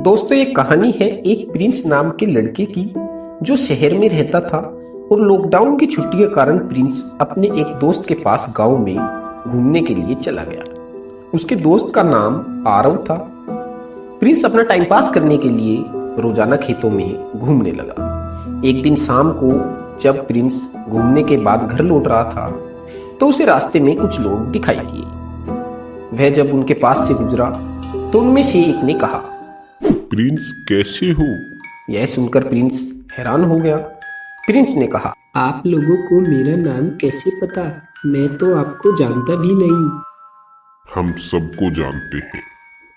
दोस्तों, ये कहानी है एक प्रिंस नाम के लड़के की जो शहर में रहता था। और लॉकडाउन की छुट्टी के कारण प्रिंस अपने एक दोस्त के पास गांव में घूमने के लिए चला गया। उसके दोस्त का नाम आरव था। प्रिंस अपना टाइम पास करने के लिए रोजाना खेतों में घूमने लगा। एक दिन शाम को जब प्रिंस घूमने के बाद घर लौट रहा था तो उसे रास्ते में कुछ लोग दिखाई दिए। वह जब उनके पास से गुजरा तो उनमें से एक ने कहा, प्रिंस कैसे हो? यह सुनकर प्रिंस हैरान हो गया। प्रिंस ने कहा, आप लोगों को मेरा नाम कैसे पता? मैं तो आपको जानता भी नहीं। हम सबको जानते हैं।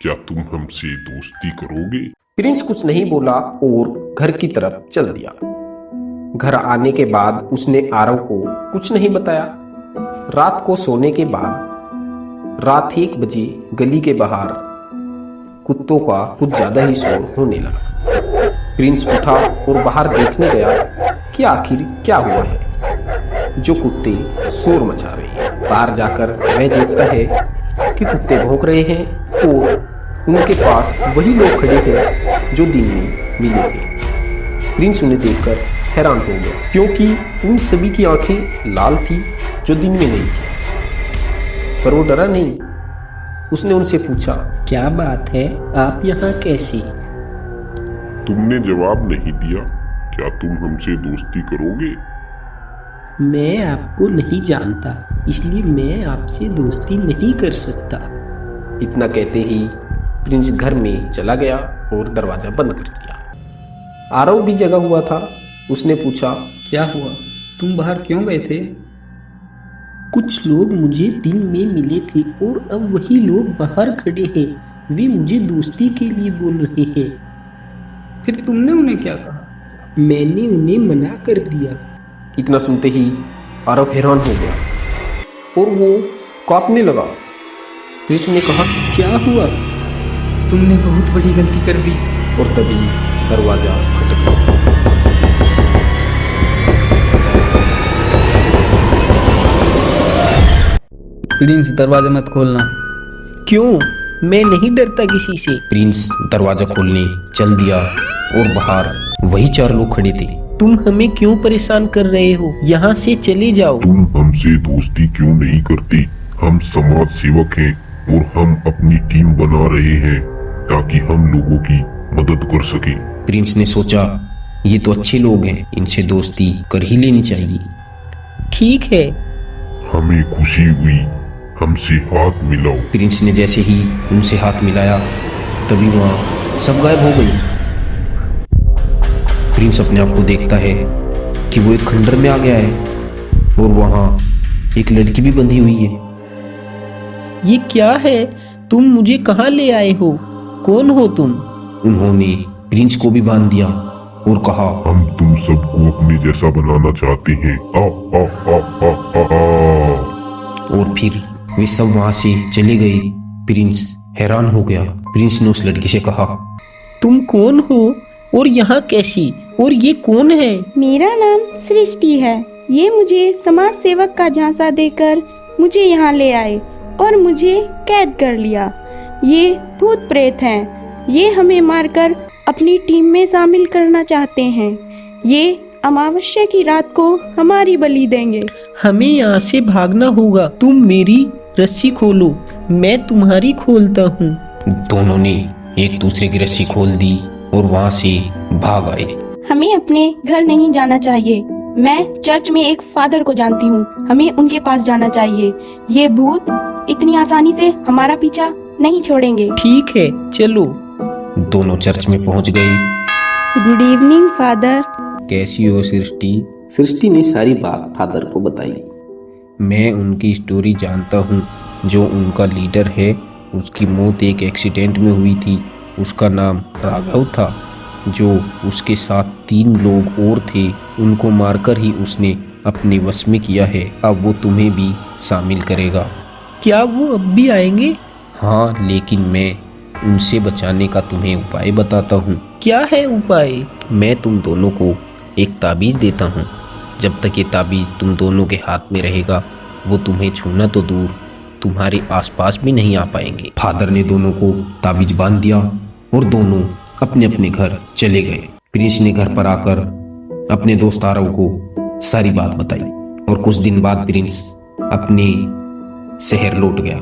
क्या तुम हमसे दोस्ती करोगे? प्रिंस कुछ नहीं बोला और घर की तरफ चल दिया। घर आने के बाद उसने आरव को कुछ नहीं बताया। रात को सोने के बाद रात 1 बजे गली के बाहर कुत्तों का कुछ ज्यादा ही शोर होने लगा। प्रिंस उठा और बाहर देखने गया कि आखिर क्या हुआ है जो कुत्ते शोर मचा रहे हैं। बाहर जाकर वह देखता है कि कुत्ते भौंक रहे हैं और उनके पास वही लोग खड़े हैं जो दिन में मिले थे। प्रिंस उन्हें देखकर हैरान हो गया क्योंकि उन सभी की आंखें लाल थी जो दिन में नहीं थी। पर वो डरा नहीं। उसने उनसे पूछा, क्या बात है, आप यहाँ कैसे? तुमने जवाब नहीं दिया। क्या तुम हमसे दोस्ती करोगे? मैं आपको नहीं जानता, इसलिए मैं आपसे दोस्ती नहीं कर सकता। इतना कहते ही प्रिंस घर में चला गया और दरवाजा बंद कर दिया। आरव भी जगा हुआ था। उसने पूछा, क्या हुआ? तुम बाहर क्यों गए थे? कुछ लोग मुझे दिन में मिले थे और अब वही लोग बाहर खड़े हैं। वे मुझे दोस्ती के लिए बोल रहे हैं। फिर तुमने उन्हें क्या कहा? मैंने उन्हें मना कर दिया। इतना सुनते ही आरव हैरान हो गया और वो कांपने लगा। प्रिंस ने कहा, क्या हुआ? तुमने बहुत बड़ी गलती कर दी। और तभी दरवाजा खटका। प्रिंस, दरवाजा मत खोलना। क्यों? मैं नहीं डरता किसी से। प्रिंस दरवाजा खोलने चल दिया और बाहर वही 4 लोग खड़े थे। तुम हमें क्यों परेशान कर रहे हो? यहाँ से चले जाओ। तुम हमसे दोस्ती क्यों नहीं करती? हम समाज सेवक हैं और हम अपनी टीम बना रहे हैं ताकि हम लोगों की मदद कर सकें। प्रिंस ने सोचा, ये तो अच्छे लोग हैं, इनसे दोस्ती कर ही लेनी चाहिए। ठीक है। हमें खुशी हुई, हमसे हाथ मिलाओ। प्रिंस ने जैसे ही उनसे हाथ मिलाया तभी वहां सब गायब हो गई। प्रिंस अपने आप को देखता है कि वो एक खंडर में आ गया है और वहां एक लड़की भी बंधी हुई है। ये क्या है? तुम मुझे कहाँ ले आए हो? कौन हो तुम? उन्होंने प्रिंस को भी बांध दिया और कहा, हम तुम सबको अपने जैसा बनाना चाहते हैं। आ आ आ आ आ आ। और फिर वे सब वहां से चले गए। प्रिंस हैरान हो गया। प्रिंस ने उस लड़की से कहा, तुम कौन हो और यहाँ कैसी? और ये कौन है? मेरा नाम सृष्टि है। ये मुझे समाज सेवक का झांसा देकर मुझे यहाँ ले आए और मुझे कैद कर लिया। ये भूत प्रेत हैं। ये हमें मारकर अपनी टीम में शामिल करना चाहते हैं। ये अमावस्या की रात को हमारी बलि देंगे। हमें यहाँ से भागना होगा। तुम मेरी रस्सी खोलो, मैं तुम्हारी खोलता हूँ। दोनों ने एक दूसरे की रस्सी खोल दी और वहां से भाग आए। हमें अपने घर नहीं जाना चाहिए। मैं चर्च में एक फादर को जानती हूँ। हमें उनके पास जाना चाहिए। ये भूत इतनी आसानी से हमारा पीछा नहीं छोड़ेंगे। ठीक है, चलो। दोनों चर्च में पहुंच गए। Good evening father. कैसी हो सृष्टि? सृष्टि ने सारी बात फादर को बताई। मैं उनकी स्टोरी जानता हूँ। जो उनका लीडर है उसकी मौत एक एक्सीडेंट में हुई थी। उसका नाम राघव था। जो उसके साथ 3 लोग और थे, उनको मारकर ही उसने अपने वश में किया है। अब वो तुम्हें भी शामिल करेगा। क्या वो अब भी आएंगे? हाँ, लेकिन मैं उनसे बचाने का तुम्हें उपाय बताता हूँ। क्या है उपाय? मैं तुम दोनों को एक ताबीज़ देता हूँ। जब तक ये ताबीज़ तुम दोनों के हाथ में रहेगा वो तुम्हें छूना तो दूर तुम्हारे आसपास भी नहीं आ पाएंगे। फादर ने दोनों को ताबीज़ बांध दिया और दोनों अपने अपने घर चले गए। प्रिंस ने घर पर आकर अपने दोस्त आरव को सारी बात बताई और कुछ दिन बाद प्रिंस अपने शहर लौट गया।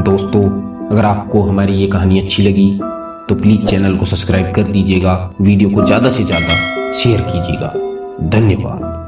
दोस्तों, अगर आपको हमारी ये कहानी अच्छी लगी तो प्लीज चैनल को सब्सक्राइब कर दीजिएगा, वीडियो को ज़्यादा से ज़्यादा शेयर कीजिएगा। धन्यवाद।